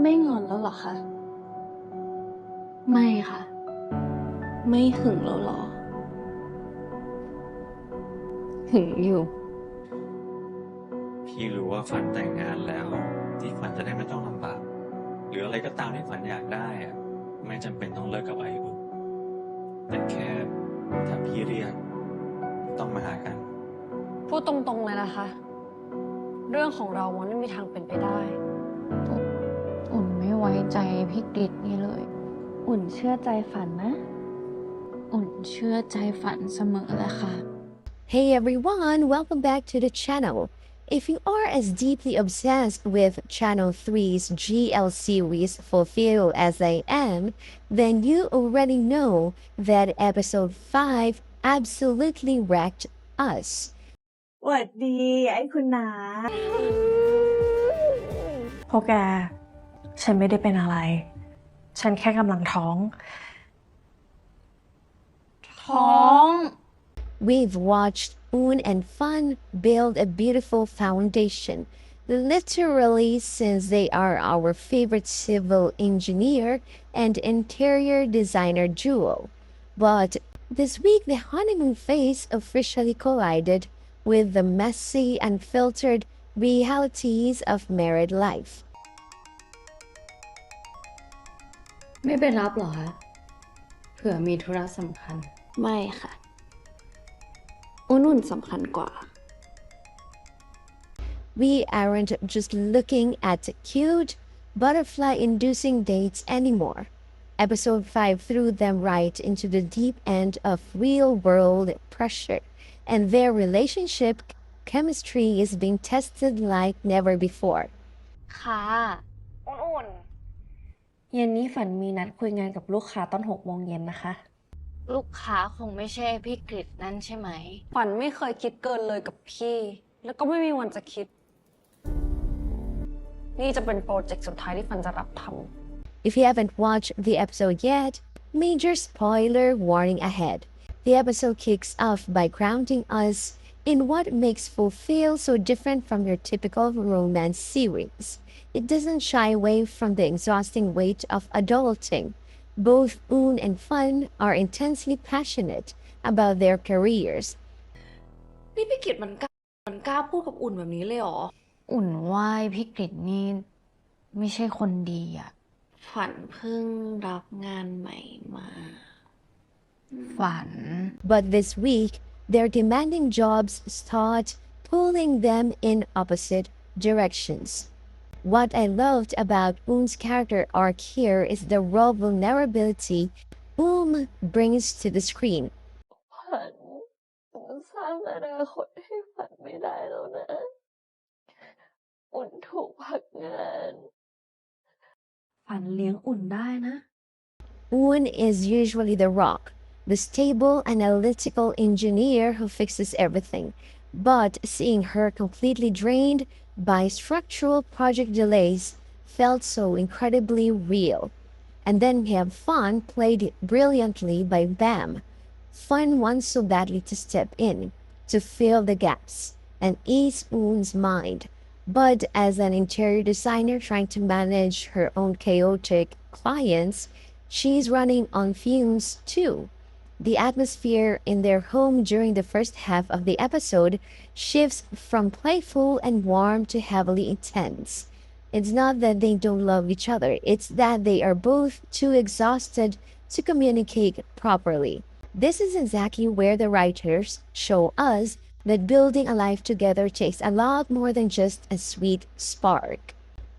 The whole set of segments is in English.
ไม่งอนแล้วเหรอคะไม่ค่ะ ไม่หึงแล้วเหรอหึงอยู่ พี่รู้ว่าฝันแต่งงานแล้วที่ฝันจะได้ไม่ต้องลำบากหรืออะไรก็ตามที่ฝันอยากได้อะไม่จำเป็นต้องเลิกกับไออุ่นแต่แค่ถ้าพี่เรียกต้องมาหากัน พูดตรงๆเลยนะคะเรื่องของเรามันไม่มีทางเป็นไปได้อุ่นไม่ไว้ใจพี่กฤษนี่เลย อุ่นเชื่อใจฝันนะ อุ่นเชื่อใจฝันเสมอแหละค่ะ Hey everyone, welcome back to the channel. If you are as deeply obsessed with Channel 3's GL series Fulfill as I Am, then you already know that episode 5 absolutely wrecked us. สวัสดีไอ้คุณนาพวกแกฉันไม่ได้เป็นอะไรฉันแค่กำลังท้อง We've watched Oon and Fun build a beautiful foundation, literally since they are our favorite civil engineer and interior designer duo. But this week, the honeymoon phase officially collided with the messy, unfiltered realities of married life. ไม่ไปรับหรอคะ เผื่อมีธุระสำคัญ ไม่ค่ะอุ่นสำคัญกว่า We aren't just looking at cute, butterfly-inducing dates anymore. Episode 5 threw them right into the deep end of real-world pressure, and their relationship chemistry is being tested like never before. ค่ะอุ่นเย็นนี้ฝันมีนัดคุยงานกับลูกค้าตอน6 โมงเย็นนะคะ ลูกค้าคงไม่ใช่พี่กฤษนั่นใช่ไหม ฝันไม่เคยคิดเกินเลยกับพี่ แล้วก็ไม่มีวันจะคิด นี่จะเป็นโปรเจกต์สุดท้ายที่ฝันจะรับทำ If you haven't watched the episode yet, major spoiler warning ahead. The episode kicks off by grounding us in what makes Fulfill so different from your typical romance series. It doesn't shy away from the exhausting weight of adulting. Both Oon and Fun are intensely passionate about their careers. นี่พี่กิตมันกล้าพูดกับอุ่นแบบนี้เลยเหรอ อุ่นว่าพี่กฤษนี่ไม่ใช่คนดีอะ ฝันเพิ่งรับงานใหม่มา ฝัน But this week, their demanding jobs start pulling them in opposite directions. What I loved about Oom's character arc here is the raw vulnerability Oom brings to the screen. ฝันสร้างอนาคตให้ฝันไม่ได้แล้วนะ อุ่นถูกพักงาน ฝันเลี้ยงอุ่นได้นะ Oon is usually the rock, the stable, analytical engineer who fixes everything. But seeing her completely drained by structural project delays felt so incredibly real. And then we have Fun played brilliantly by Bam. Fun wants so badly to step in, to fill the gaps, and ease Oon's mind. But as an interior designer trying to manage her own chaotic clients, she's running on fumes too. The atmosphere in their home during the first half of the episode shifts from playful and warm to heavily intense. It's not that they don't love each other, it's that they are both too exhausted to communicate properly. This is exactly where the writers show us that building a life together takes a lot more than just a sweet spark.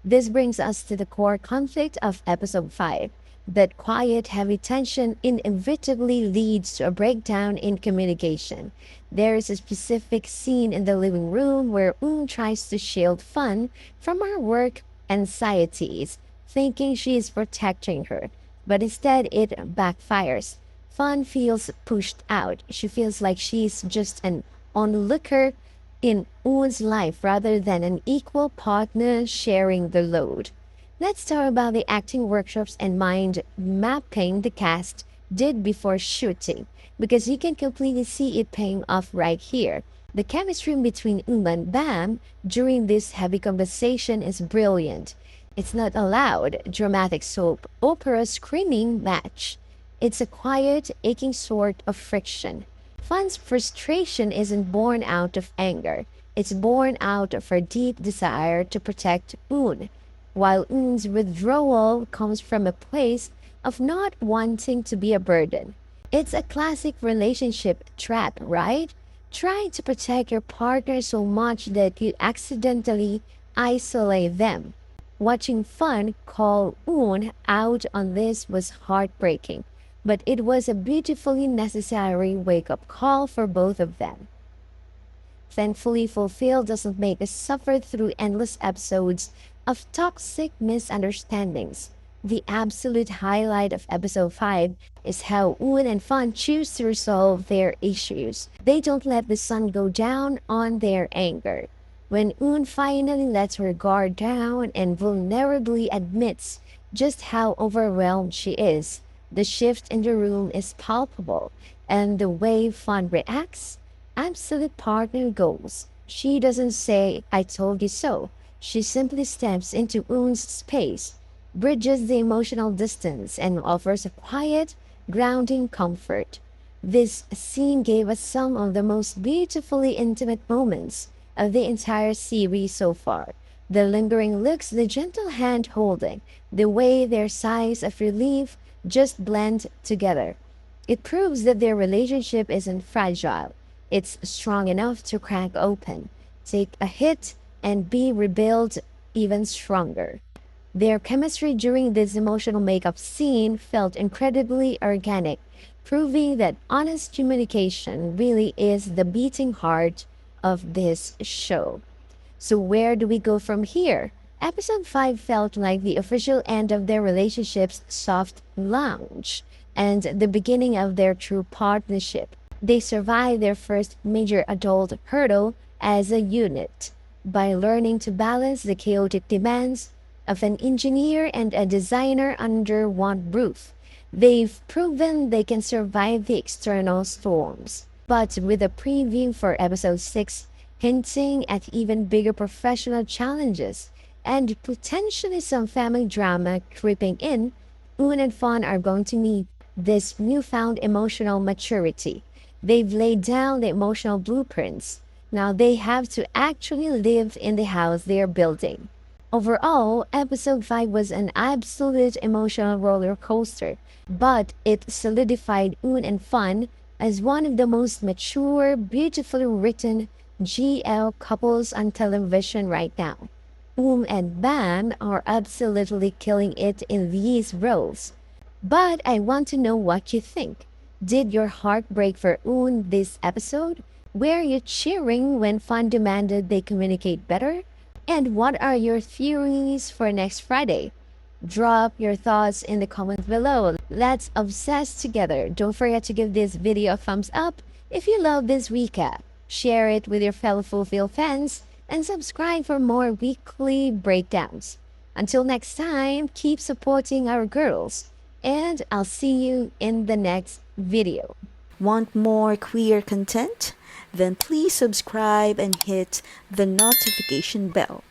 This brings us to the core conflict of episode 5. That quiet, heavy tension inevitably leads to a breakdown in communication. There is a specific scene in the living room where Oom tries to shield Fun from her work anxieties, thinking she is protecting her. But instead, it backfires. Fun feels pushed out. She feels like she's just an onlooker in Oon's life rather than an equal partner sharing the load. Let's talk about the acting workshops and mind mapping the cast did before shooting, because you can completely see it paying off right here. The chemistry between Oom and Bam during this heavy conversation is brilliant. It's not a loud, dramatic soap opera screaming match. It's a quiet, aching sort of friction. Fun's frustration isn't born out of anger. It's born out of her deep desire to protect Oon, while Oon's withdrawal comes from a place of not wanting to be a burden. It's a classic relationship trap, right? Trying to protect your partner so much that you accidentally isolate them. Watching Fun call Oon out on this was heartbreaking, but it was a beautifully necessary wake-up call for both of them. Thankfully, Fulfill doesn't make us suffer through endless episodes of toxic misunderstandings. The absolute highlight of episode 5 is how Oon and Fun choose to resolve their issues. They don't let the sun go down on their anger. When Oon finally lets her guard down and vulnerably admits just how overwhelmed she is, the shift in the room is palpable, and the way Fun reacts, absolute partner goals. She doesn't say, "I told you so." She simply steps into Oon's space, bridges the emotional distance, and offers a quiet, grounding comfort. This scene gave us some of the most beautifully intimate moments of the entire series so far. The lingering looks, the gentle hand holding, the way their sighs of relief just blend together. It proves that their relationship isn't fragile. It's strong enough to crack open, take a hit, and be rebuilt even stronger. Their chemistry during this emotional makeup scene felt incredibly organic, proving that honest communication really is the beating heart of this show. So where do we go from here? Episode 5 felt like the official end of their relationship's soft launch and the beginning of their true partnership. They survived their first major adult hurdle as a unit by learning to balance the chaotic demands of an engineer and a designer under one roof. They've proven they can survive the external storms. But with a preview for episode 6 hinting at even bigger professional challenges and potentially some family drama creeping in, Oon and Fun are going to need this newfound emotional maturity. They've laid down the emotional blueprints. Now they have to actually live in the house they are building. Overall, episode 5 was an absolute emotional roller coaster, but it solidified Oon and Fun as one of the most mature, beautifully written GL couples on television right now. Oom and Bam are absolutely killing it in these roles. But I want to know what you think. Did your heart break for Oon this episode? Were you cheering when Fun demanded they communicate better? And what are your theories for next Friday? Drop your thoughts in the comments below. Let's obsess together. Don't forget to give this video a thumbs up if you love this recap. Share it with your fellow Fulfill fans and subscribe for more weekly breakdowns. Until next time, keep supporting our girls, and I'll see you in the next video. Want more queer content? Then please subscribe and hit the notification bell.